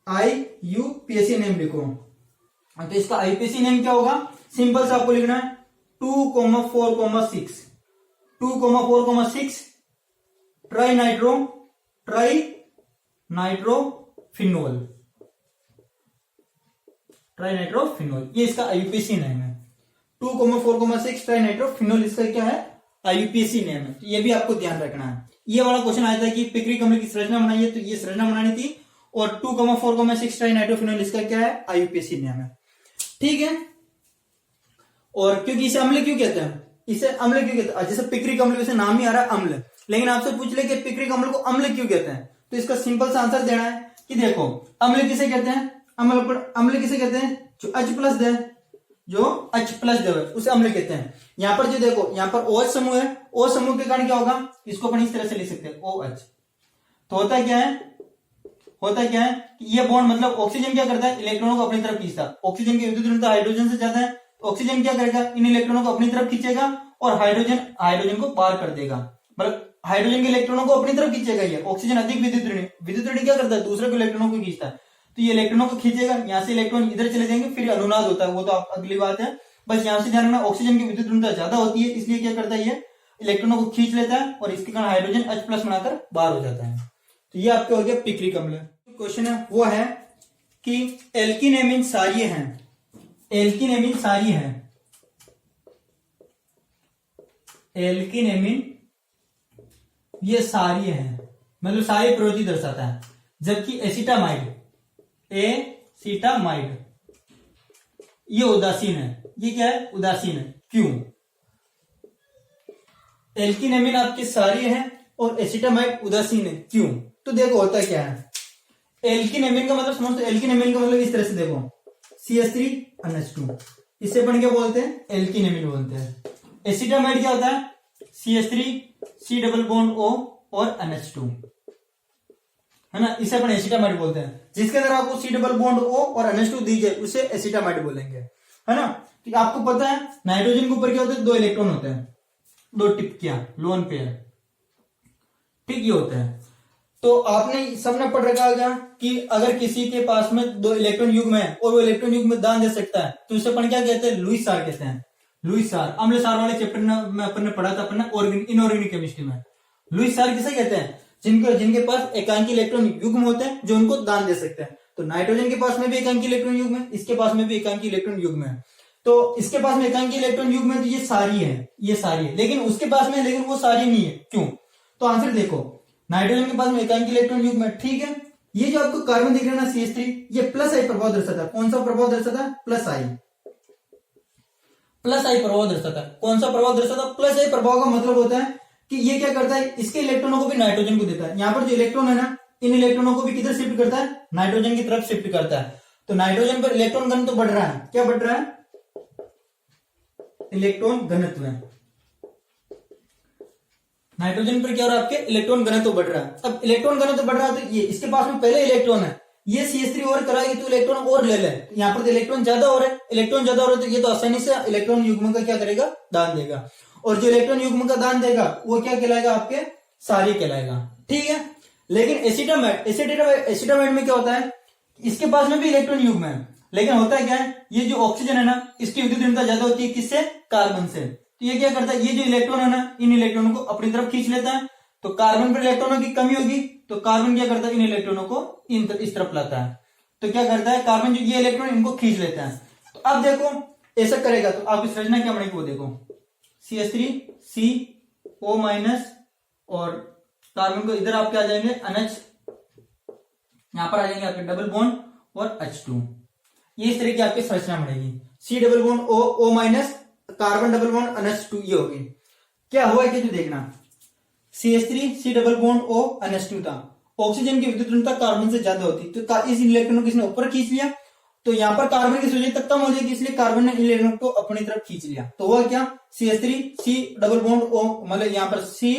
S1: IUPAC नेम लिखो। तो इसका IUPAC नेम क्या होगा? सिंपल से आपको लिखना है 2,4,6 2,4,6 ट्राइनाइट्रोफिनोल, ये इसका IUPAC नेम है। 2,4,6 ट्राइनाइट्रोफिनोल इसका क्या है? IUPAC नेम है। तो ये भी आपको ध्यान रखना है। ये वाला क्वेश्चन आया था कि पिक्रिक अम्ल की संरचना बनाइए, तो ये संरचना बनानी थी और 2,4,6 ट्राइनाइट्रोफिनोल इसका क्या है? IUPAC नेम है। ठीक है। और क्योंकि इसे अम्ल क्यों कहते हैं? इसे अम्ल क्यों कहते हैं? जैसे पिक्रिक अम्ल, वैसे नाम ही आ रहा है अम्ल, लेकिन आपसे पूछ ले कि पिक्रिक अम्ल को अम्ल क्यों कहते हैं, तो इसका सिंपल सा आंसर देना है कि देखो, अम्ल किसे कहते हैं? अम्ल किसे कहते हैं? जो H+ है, जो H+ है उसे अम्ल कहते हैं। यहां पर जो देखो, यहां पर OH समूह है, OH समूह के कारण क्या होगा? इसको अपन इस तरह से लिख सकते हैं OH। तो होता क्या है कि ये बॉन्ड मतलब ऑक्सीजन क्या करता है? इलेक्ट्रॉनों को अपनी तरफ खींचता है। ऑक्सीजन की विद्युत ऋणता हाइड्रोजन से ज्यादा है, ऑक्सीजन क्या करेगा? इन इलेक्ट्रॉनों को अपनी तरफ खींचेगा और हाइड्रोजन को पार कर देगा। मतलब हाइड्रोजन के इलेक्ट्रॉनों को अपनी तरफ खींचेगा ये। ऑक्सीजन अधिक विद्युत ऋणी क्या करता है? दूसरे को इलेक्ट्रॉनों को खींचता है। तो ये इलेक्ट्रॉनों को खींचेगा, यहाँ से इलेक्ट्रॉन इधर चले जाएंगे, फिर अनुनाद होता है, वो तो अगली बात है। बस यहाँ से ध्यान रखना, ऑक्सीजन की विद्युत ऋणता ज्यादा होती है, इसलिए क्या करता है? ये इलेक्ट्रॉनों को खींच लेता है और इसके कारण हाइड्रोजन H+ बनाकर बाहर हो जाता है। तो ये आपके हो गया पिक्रिक अम्ल। क्वेश्चन है वो है कि एल्कीन एमीन सारीय हैं, एल्कीन एमीन सारीय हैं, एल्कीन एमीन ये सारीय है, मतलब सारी प्रवृत्ति दर्शाता है, जबकि एसिटामाइड ये उदासीन है। ये क्या है? उदासीन है। क्यों? एल्कीन एमीन आपके सारीय है और एसिटामाइड उदासीन है, क्यों? तो देखो होता क्या है, एल्कीन एमीन का मतलब समझ, तो एल्कीन एमीन का मतलब इस तरह से देखो, CH3NH2, इससे अपन क्या बोलते हैं? एल्कीन एमीन बोलते हैं। एसिटामाइड क्या होता है? CH3 C+O और NH2, है ना, इसे अपन एसिटामाइड बोलते हैं। जिसके अंदर आपको C+O और NH2 दीजिए उसे एसिटामाइड बोलेंगे, है ना। तो आपको पता है नाइट्रोजन के ऊपर क्या होते हैं? 2 इलेक्ट्रॉन होते हैं, 2 टिपकियां, लोन पेयर, ठीक, ये होते हैं। तो आपने सबने पढ़ रखा होगा कि अगर किसी के पास में 2 इलेक्ट्रॉन युग्म है और वो इलेक्ट्रॉन युग्म में दान दे सकता है तो इसे अपन क्या कहते हैं? लुईस सार कहते हैं। लुईस सार, अम्ल सार वाले चैप्टर में अपन ने पढ़ा था, अपन ने इनऑर्गेनिक केमिस्ट्री में। लुईस सार किसे कहते हैं? जिनके पास एकांकी इलेक्ट्रॉन युग्म होते हैं, जो उनको दान दे सकते हैं। तो नाइट्रोजन के पास में भी एकांकी इलेक्ट्रॉन युग्म है, इसके पास में भी एकांकी इलेक्ट्रॉन युग्म है। तो इसके पास में एकांकी इलेक्ट्रॉन युग्म है, तो ये सारी है, लेकिन उसके पास में, लेकिन वो सारी नहीं है, क्यों? तो आंसर देखो, नाइट्रोजन के पास में एकांकी इलेक्ट्रॉन युग्म है, ठीक है। ये जो आपको कार्बन दिख रहा है ना CH3, ये प्लस आई प्रभाव दर्शाता है। कौन सा प्रभाव दर्शाता है? प्लस आई प्रभाव दर्शाता है। कौन सा प्रभाव दर्शाता है? प्लस आई प्रभाव का मतलब होता है कि ये क्या करता है, इसके इलेक्ट्रॉनों को भी नाइट्रोजन को देता है। यहाँ पर जो इलेक्ट्रॉन है ना, इन इलेक्ट्रॉनों को भी किधर शिफ्ट करता है? नाइट्रोजन की तरफ शिफ्ट करता है। तो नाइट्रोजन पर इलेक्ट्रॉन घनत्व तो बढ़ रहा है। क्या बढ़ रहा है? इलेक्ट्रॉन घनत्व। नाइट्रोजन पर क्या हो रहा है? आपके इलेक्ट्रॉन घनत्व बढ़ रहा है। अब इलेक्ट्रॉन घनत्व बढ़ रहा है तो ये इसके पास में पहले इलेक्ट्रॉन है, ये CH3 और कराएगी तो इलेक्ट्रॉन और ले ले। यहाँ पर तो इलेक्ट्रॉन ज्यादा हो रहा है, तो ये तो आसानी से इलेक्ट्रॉन युग्म का क्या करेगा? दान देगा। और जो इलेक्ट्रॉन युग्म का दान देगा वो क्या कहलाएगा? आपके सारी कहलाएगा, ठीक है। लेकिन एसिटामाइड में क्या होता है? इसके पास में भी इलेक्ट्रॉन युग्म है, लेकिन होता है क्या है, ये जो ऑक्सीजन है ना, इसकी विद्युत ऋणता ज्यादा होती है किससे? कार्बन से। तो ये क्या करता है, ये जो इलेक्ट्रॉन है ना, इन इलेक्ट्रॉनों को अपनी तरफ खींच लेता है। तो कार्बन पर इलेक्ट्रॉनों की कमी होगी, तो कार्बन क्या करता है? इन इलेक्ट्रॉनों को इस तरफ लाता है। तो क्या करता है? कार्बन जो ये इलेक्ट्रॉन इनको खींच लेता है। तो अब देखो ऐसा करेगा तो आपकी संरचना क्या बनेगी वो देखो, CH3 CO- और कार्बन को इधर आपके आ जाएंगे NH, यहां पर आ जाएंगे आपके डबल बॉन्ड और H2। ये इस तरह की आपकी संरचना बनेगी। C double bond O- carbon double bond NH2, ये होगी। क्या हुआ है कि तू देखना, CH3 C double bond O NH2 था। ऑक्सीजन की विद्युत ऋणता कार्बन से ज्यादा होती, तो इस इलेक्ट्रॉन को किसने ऊपर खींच लिया, तो यहाँ पर कार्बन की सोजन तक कम हो जाएगी, इसलिए कार्बन ने इलेक्ट्रॉन को अपनी तरफ खींच लिया। तो हुआ क्या? CH3 C double bond O, मतलब यहाँ पर C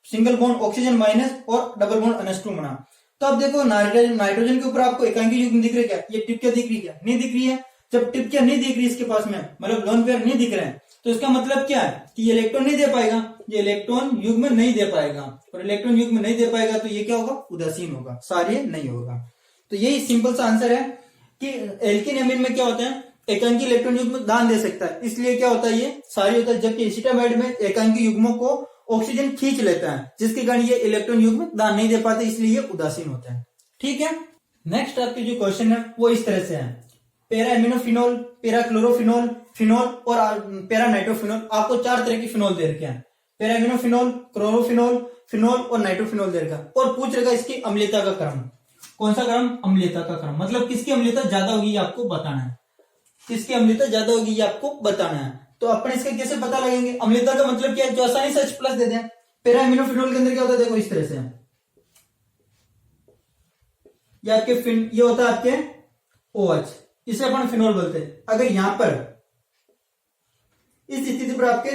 S1: single bond oxygen minus और डबल बॉन्ड NH2 बना। तो अब देखो नाइट्रोजन के ऊपर आपको एकांकी युग्म दिख रहे क्या? ये टिप क्या दिख रही है? नहीं दिख रही है। जब टिप क्या नहीं दिख रही इसके पास में, मतलब लोन पेयर नहीं दिख रहे हैं, तो इसका मतलब क्या है कि ये इलेक्ट्रॉन नहीं दे पाएगा, ये इलेक्ट्रॉन युग्म नहीं दे पाएगा। और इलेक्ट्रॉन युग्म नहीं दे पाएगा तो ये क्या होगा? उदासीन होगा, सार्य नहीं होगा। तो यही सिंपल सा आंसर है कि एल्किन एमीन में क्या होता है, एकांकी इलेक्ट्रॉन युग्म दान दे सकता है, इसलिए क्या होता है, ये सारी होता है। जबकि एसिटामाइड में एकांकी युग्मों को ऑक्सीजन खींच लेता है, जिसके कारण ये इलेक्ट्रॉन युग्म दान नहीं दे पाते, इसलिए ये उदासीन होता है। ठीक है। नेक्स्ट आपके जो क्वेश्चन है वो इस तरह से है, पैरा एमिनोफिनोल, पैरा क्लोरोफिनोल, फिनोल और पैरा नाइट्रोफिनोल। आपको 4 तरह की फिनोल दे रखे हैं, पैरा एमिनोफिनोल, क्लोरोफिनोल, फिनोल और नाइट्रोफिनोल दे रखा है। और पूछ रखा इसकी अम्लीयता का क्रम। कौन सा क्रम? अम्लीयता का क्रम। मतलब किसकी अम्लीयता ज्यादा होगी ये आपको बताना है, किसकी अम्लीयता ज्यादा होगी ये आपको बताना है। तो अपन इसका कैसे पता लगेंगे? अम्लीयता का मतलब क्या है, जो आसानी से H+ दे दें। पैरा एमिनोफिनोल के अंदर क्या होता है, देखो इस तरह से, ये आपके ये होता है आपके OH, इसे अपन फिनोल बोलते हैं। अगर यहां पर इस स्थिति पर आपके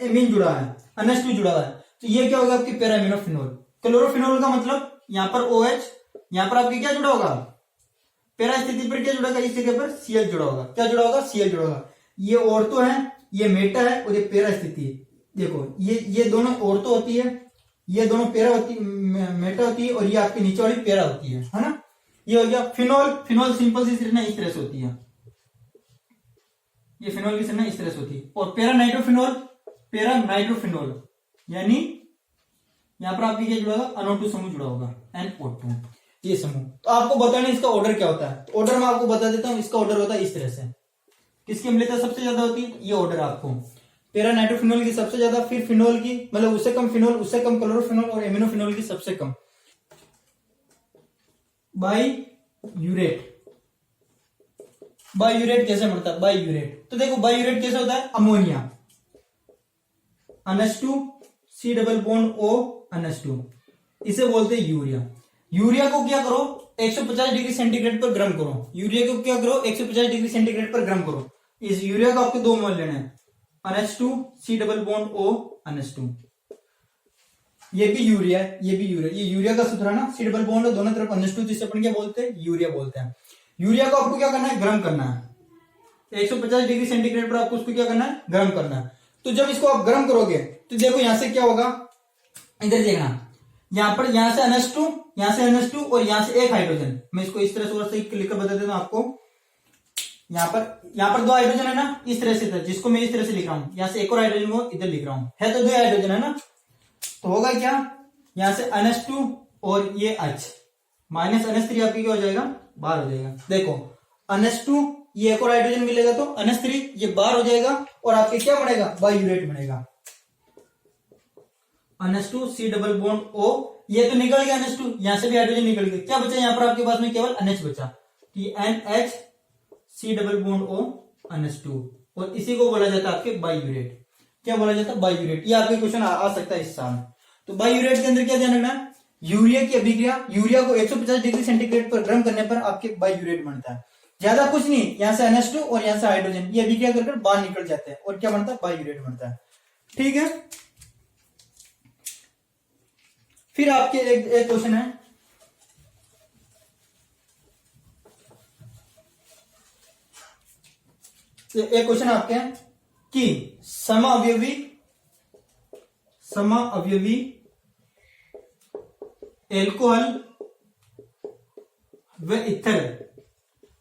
S1: एमीन जुड़ा है, NH2 जुड़ा हुआ है, तो ये क्या होगा आपकी पैरा एमिनोफिनोल। क्लोरोफिनोल का मतलब यहां पर OH, यहां पर आपके क्या जुड़ा होगा, पैरा स्थिति पर क्या जुड़ा होगा, इस जगह पर Cl जुड़ा होगा। क्या जुड़ा होगा? Cl जुड़ा होगा। ये ऑर्थो है, ये मेटा है और ये पैरा स्थिति है। देखो ये दोनों ऑर्थो होती है, ये दोनों पैरा होती मेटा होती है, और ये आपके नीचे वाली पैरा होती है ना। ये हो गया फिनोल। फिनोल सिंपल सी संरचना इस तरह से होती है, ये फिनोल की संरचना इस तरह से होती है। और पैरा नाइट्रोफिनोल यानी यहां पर आपकी क्या जुड़ा होगा, NO2 समूह जुड़ा होगा, NO2 ये समूह। तो आपको बताना इसका ऑर्डर क्या होता है। ऑर्डर मैं आपको बता देता हूं, इसका ऑर्डर होता है इस तरह से। किसकी अम्लीयता सबसे ज्यादा होती है, ये ऑर्डर आपको, पैरा नाइट्रोफिनोल की सबसे ज्यादा, फिर फिनोल की, मतलब उससे कम फिनोल, उससे कम क्लोरोफिनोल और एमिनोफिनोल की सबसे कम। बाईयूरेट कैसे बढ़ता है? बाईयूरेट, तो देखो बाईयूरेट कैसे होता है, ammonia NH2 C double bond O NH2, इसे बोलते हैं यूरिया। यूरिया को क्या करो, 150 डिग्री सेंटीग्रेड पर गर्म करो। यूरिया को क्या करो, 150 डिग्री सेंटीग्रेड पर गर्म करो। इस यूरिया को आपके 2 मोल लेने हैं, NH2 C double bond O NH2। ये भी यूरिया है, ये भी यूरिया, ये यूरिया का सूत्र है ना, C डबल बॉन्ड दोनों तरफ NH2, जिसे अपन क्या बोलते हैं, यूरिया बोलते हैं। यूरिया को आपको क्या करना है, गर्म करना है। 150 डिग्री सेंटीग्रेड पर आपको उसको क्या करना है, गर्म करना है। तो जब इसको आप गर्म करोगे तो देखो यहां से क्या होगा, इधर देखना, यहां से NH2, यहां से NH2 और यहां से एक हाइड्रोजन। मैं इसको इस तरह से लिखकर बता देता हूं आपको। यहां पर 2 हाइड्रोजन है ना, इस तरह से था, जिसको मैं इस तरह से लिख रहा हूं। यहां से एक और हाइड्रोजन को इधर लिख रहा हूं, है तो 2 हाइड्रोजन है ना। तो होगा क्या, यहां से NH2 और ये H माइनस NH3 आपकी क्या हो जाएगा, बाहर हो जाएगा। देखो NH2 ये एक और हाइड्रोजन मिलेगा तो NH3 ये बाहर हो जाएगा और आपके क्या बनेगा, बायूरेट बनेगा। NH2 C double bond O, ये तो निकल गया NH2, यहां से भी हाइड्रोजन निकल गया, क्या बचा यहाँ पर आपके पास में, केवल NH बचा, NH C double bond O NH2, और इसी को बोला जाता है आपके बायूरेट। क्या बोला जाता है, बायूरेट। ये आपके क्वेश्चन आ सकता है इस साल। तो बायूरेट के अंदर क्या ध्यान रखना है, यूरिया की अभिक्रिया, यूरिया को 150 डिग्री सेंटीग्रेड पर गर्म करने पर आपके बायूरेट बनता है। ज्यादा कुछ नहीं, यहां से NH2 और यहां से हाइड्रोजन ये अभिक्रिया कर बाहर निकल जाते हैं और क्या बनता है, बायूरेट बनता है। ठीक है, फिर आपके एक क्वेश्चन है, एक क्वेश्चन आपके हैं कि समाअवयवी एल्कोहल व इथर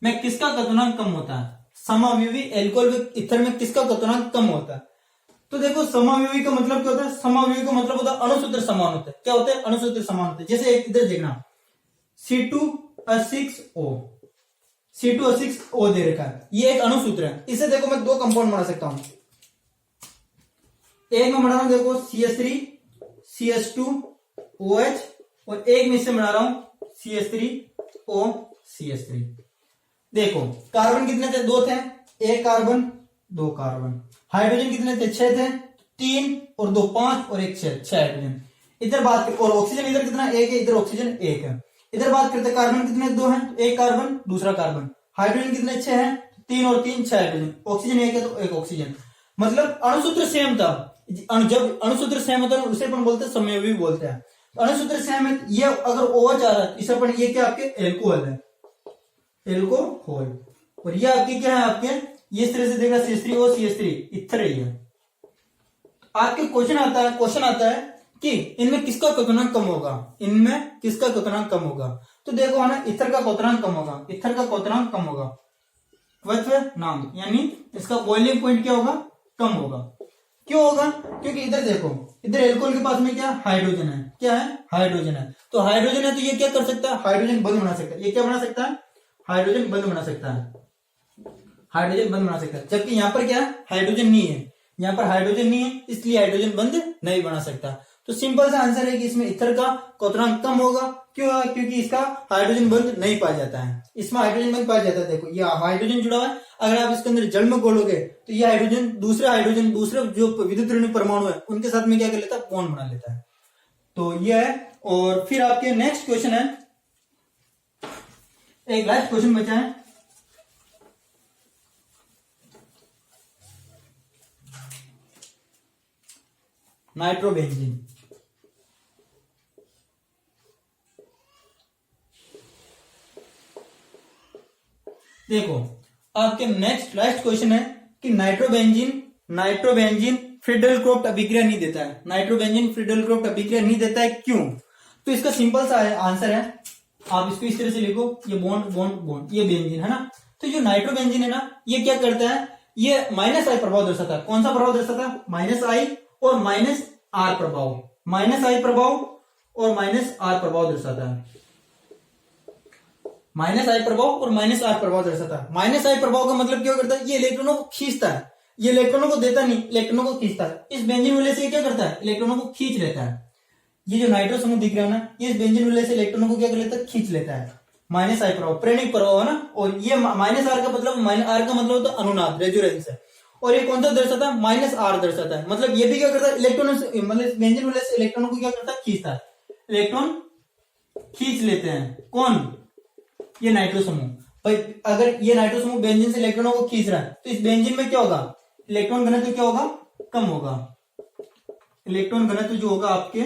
S1: में किसका क्वथनांक कम होता है। समाअवयवी एल्कोहल व इथर में किसका क्वथनांक कम होता है। तो देखो समाअवयवी का मतलब क्या होता है, समाअवयवी का मतलब होता है अणुसूत्र समान होता है। क्या होता है, अणुसूत्र समान होते हैं। जैसे एक इधर देखना C2H6O, C2H6O दे रखा है, ये एक अणुसूत्र है। इसे देखो मैं दो कंपाउंड बना सकता हूं, एक में बना रहा हूं देखो CH3 CH2OH और एक में इससे बना रहा हूं CH3O CH3। देखो कार्बन कितने थे, दो थे, एक कार्बन दो कार्बन। हाइड्रोजन कितने थे, छह थे, तीन और दो पांच और एक छह हाइड्रोजन। इधर बात और ऑक्सीजन इधर कितना, एक है, इधर ऑक्सीजन एक है। इधर बात करते कार्बन कितने, दो हैं, एक कार्बन दूसरा कार्बन। हाइड्रोजन कितने, छह हैं, तीन और तीन छह हाइड्रोजन। ऑक्सीजन एक है तो एक ऑक्सीजन, मतलब अणुसूत्र सेम था। जब अणुसूत्र सेम होता है उसे अपन बोलते हैं समअवयवी बोलते हैं। अणुसूत्र सेम है, ये अगर OH आ रहा है इसे अपन, ये क्या आपके एल्कोहल है, एल्कोहल, और ये आपके क्या है, आपके ये इस तरह से देखा CH3O CH3 इथर है। ये आपके क्वेश्चन आता है कि इनमें किसका क्वथनांक कम होगा, इनमें किसका क्वथनांक कम होगा। तो देखो है ना, इथर का क्वथनांक कम होगा, इथर का क्वथनांक कम होगा, क्वथनांक यानी इसका बॉइलिंग पॉइंट क्या होगा, कम होगा। क्यों होगा, क्योंकि इधर देखो, इधर एल्कोहल के पास में क्या हाइड्रोजन है, क्या है, हाइड्रोजन है। तो हाइड्रोजन है तो ये क्या कर सकता है, हाइड्रोजन बंद बना सकता है। ये क्या बना सकता है, हाइड्रोजन बंद बना सकता है, हाइड्रोजन बंद बना सकता है। जबकि यहाँ पर क्या है, हाइड्रोजन नहीं है, यहाँ पर हाइड्रोजन नहीं है, इसलिए हाइड्रोजन बंद नहीं बना सकता। तो सिंपल सा आंसर है कि इसमें इथर का क्वथनांक कम होगा। क्यों, क्योंकि इसका हाइड्रोजन बंद नहीं पाया जाता है, इसमें हाइड्रोजन बंद पाया जाता है। देखो ये हाइड्रोजन जुड़ा हुआ है, अगर आप इसके अंदर जल में घोलोगे तो ये हाइड्रोजन दूसरे जो विद्युत ऋण परमाणु है उनके साथ में क्या कर लेता है, बॉन्ड बना लेता है। तो ये है। और फिर आपके नेक्स्ट क्वेश्चन है, एक लास्ट क्वेश्चन बचा है, नाइट्रोबेंजीन। देखो आपके नेक्स्ट लास्ट क्वेश्चन है कि नाइट्रोबेंजीन फ्रीडल क्रोफ्ट अभिक्रिया नहीं देता है। नाइट्रोबेंजीन फ्रीडल क्रोफ्ट अभिक्रिया नहीं देता है, क्यों। तो इसका सिंपल सा आंसर है, आप इसको इस तरह से लिखो, ये बॉन्ड बॉन्ड बॉन्ड, ये बेंजीन है ना। तो जो नाइट्रोबेंजीन है ना, ये क्या करता है, ये -I प्रभाव दर्शाता है। कौन सा प्रभाव दर्शाता है, -I और -R प्रभाव, -I प्रभाव और -R प्रभाव दर्शाता है। -I प्रभाव और -R प्रभाव दर्शाता है। -I प्रभाव का मतलब क्या करता है, ये इलेक्ट्रॉनों को खींचता है, ये इलेक्ट्रॉनों को देता नहीं, इलेक्ट्रॉनों को खींचता है। इस बेंजीन विलय से ये क्या करता है, इलेक्ट्रॉनों को खींच लेता है। ये जो नाइट्रो समूह दिख रहा है ना, ये इस बेंजीन विलय से इलेक्ट्रॉनों को क्या कर लेता है, खींच लेता है। -I प्रभाव प्रेरणिक प्रभाव है ना, और ये -R का मतलब, R का मतलब होता है अनुनाद, रेजोनेंस है। और ये कौन सा दर्शाता है, -R दर्शाता है। मतलब ये भी क्या करता है, इलेक्ट्रॉनों से, मतलब बेंजीन विलय से इलेक्ट्रॉनों को क्या करता है, खींचता है। इलेक्ट्रॉन खींच लेते हैं, कौन, ये नाइट्रो समूह। भाई अगर ये नाइट्रो समूह बेंजीन से इलेक्ट्रॉनों को खींच रहा है तो इस बेंजीन में क्या होगा, इलेक्ट्रॉन घनत्व क्या होगा, कम होगा। इलेक्ट्रॉन घनत्व जो होगा आपके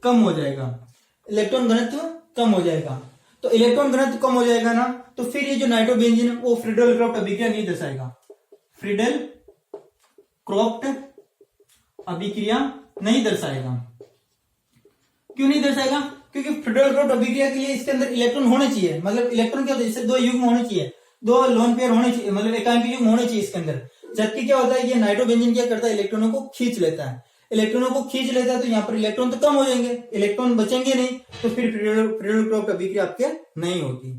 S1: कम हो जाएगा, इलेक्ट्रॉन घनत्व कम हो जाएगा। तो इलेक्ट्रॉन घनत्व कम हो जाएगा ना, तो फिर ये जो नाइट्रोबेंजीन है वो फ्रीडल क्रोफ्ट अभिक्रिया नहीं दर्शाएगा, फ्रीडल क्रोफ्ट अभिक्रिया नहीं दर्शाएगा। क्यों नहीं दर्शाएगा, क्योंकि फ्रीडल क्रोफ्ट अभिक्रिया के लिए इसके अंदर इलेक्ट्रॉन होने चाहिए। मतलब इलेक्ट्रॉन क्या होता है, इससे दो युग्म होने चाहिए, दो लोन पेयर होने चाहिए, मतलब एकांकी युग्म होने चाहिए इसके अंदर। जबकि क्या होता है, ये नाइट्रोबेंजीन क्या करता है, इलेक्ट्रॉनों को खींच लेता है। इलेक्ट्रॉनों को खींच लेता है तो यहाँ पर इलेक्ट्रॉन तो कम हो जाएंगे, इलेक्ट्रॉन बचेंगे नहीं, तो फिर फ्रीडल क्रोफ्ट अभिक्रिया आपके नहीं होगी।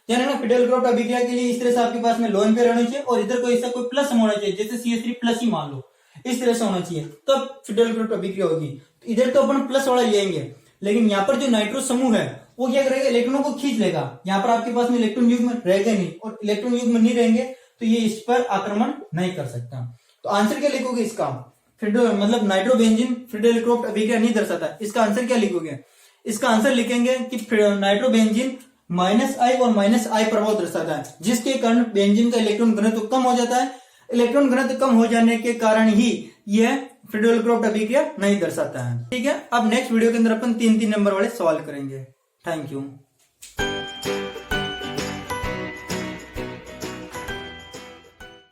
S1: ध्यान रखना फिडेल ग्रुप अभिक्रिया के लिए इस तरह से आपके पास में लोन पेयर होना चाहिए और इधर कोई ऐसा कोई प्लस होना चाहिए, जैसे CH3 प्लस ही मान लो, इस तरह से होना चाहिए, तब फिडेल ग्रुप अभिक्रिया होगी। इधर तो अपन प्लस वाला लेंगे, लेकिन यहाँ पर जो नाइट्रो समूह है वो क्या करेगा, इलेक्ट्रॉनों को खींच लेगा। यहाँ पर आपके पास में इलेक्ट्रॉन युग्म रहेगा नहीं, और इलेक्ट्रॉन युग्म नहीं रहेंगे तो ये इस पर आक्रमण नहीं कर सकता। तो आंसर क्या लिखोगे इसका, मतलब नाइट्रोबेंजीन फिडेल ग्रुप अभिक्रिया नहीं दर्शाता, इसका आंसर क्या लिखोगे, इसका आंसर लिखेंगे कि नाइट्रोबेंजीन -I और -I प्रभाव दर्शाता है, जिसके कारण बेंजीन का इलेक्ट्रॉन घनत्व कम हो जाता है। इलेक्ट्रॉन घनत्व कम हो जाने के कारण ही यह फिडेल ग्रुप अभिक्रिया नहीं दर्शाता है। ठीक है, अब नेक्स्ट वीडियो के अंदर अपन 3-3 नंबर वाले सवाल करेंगे। Thank you.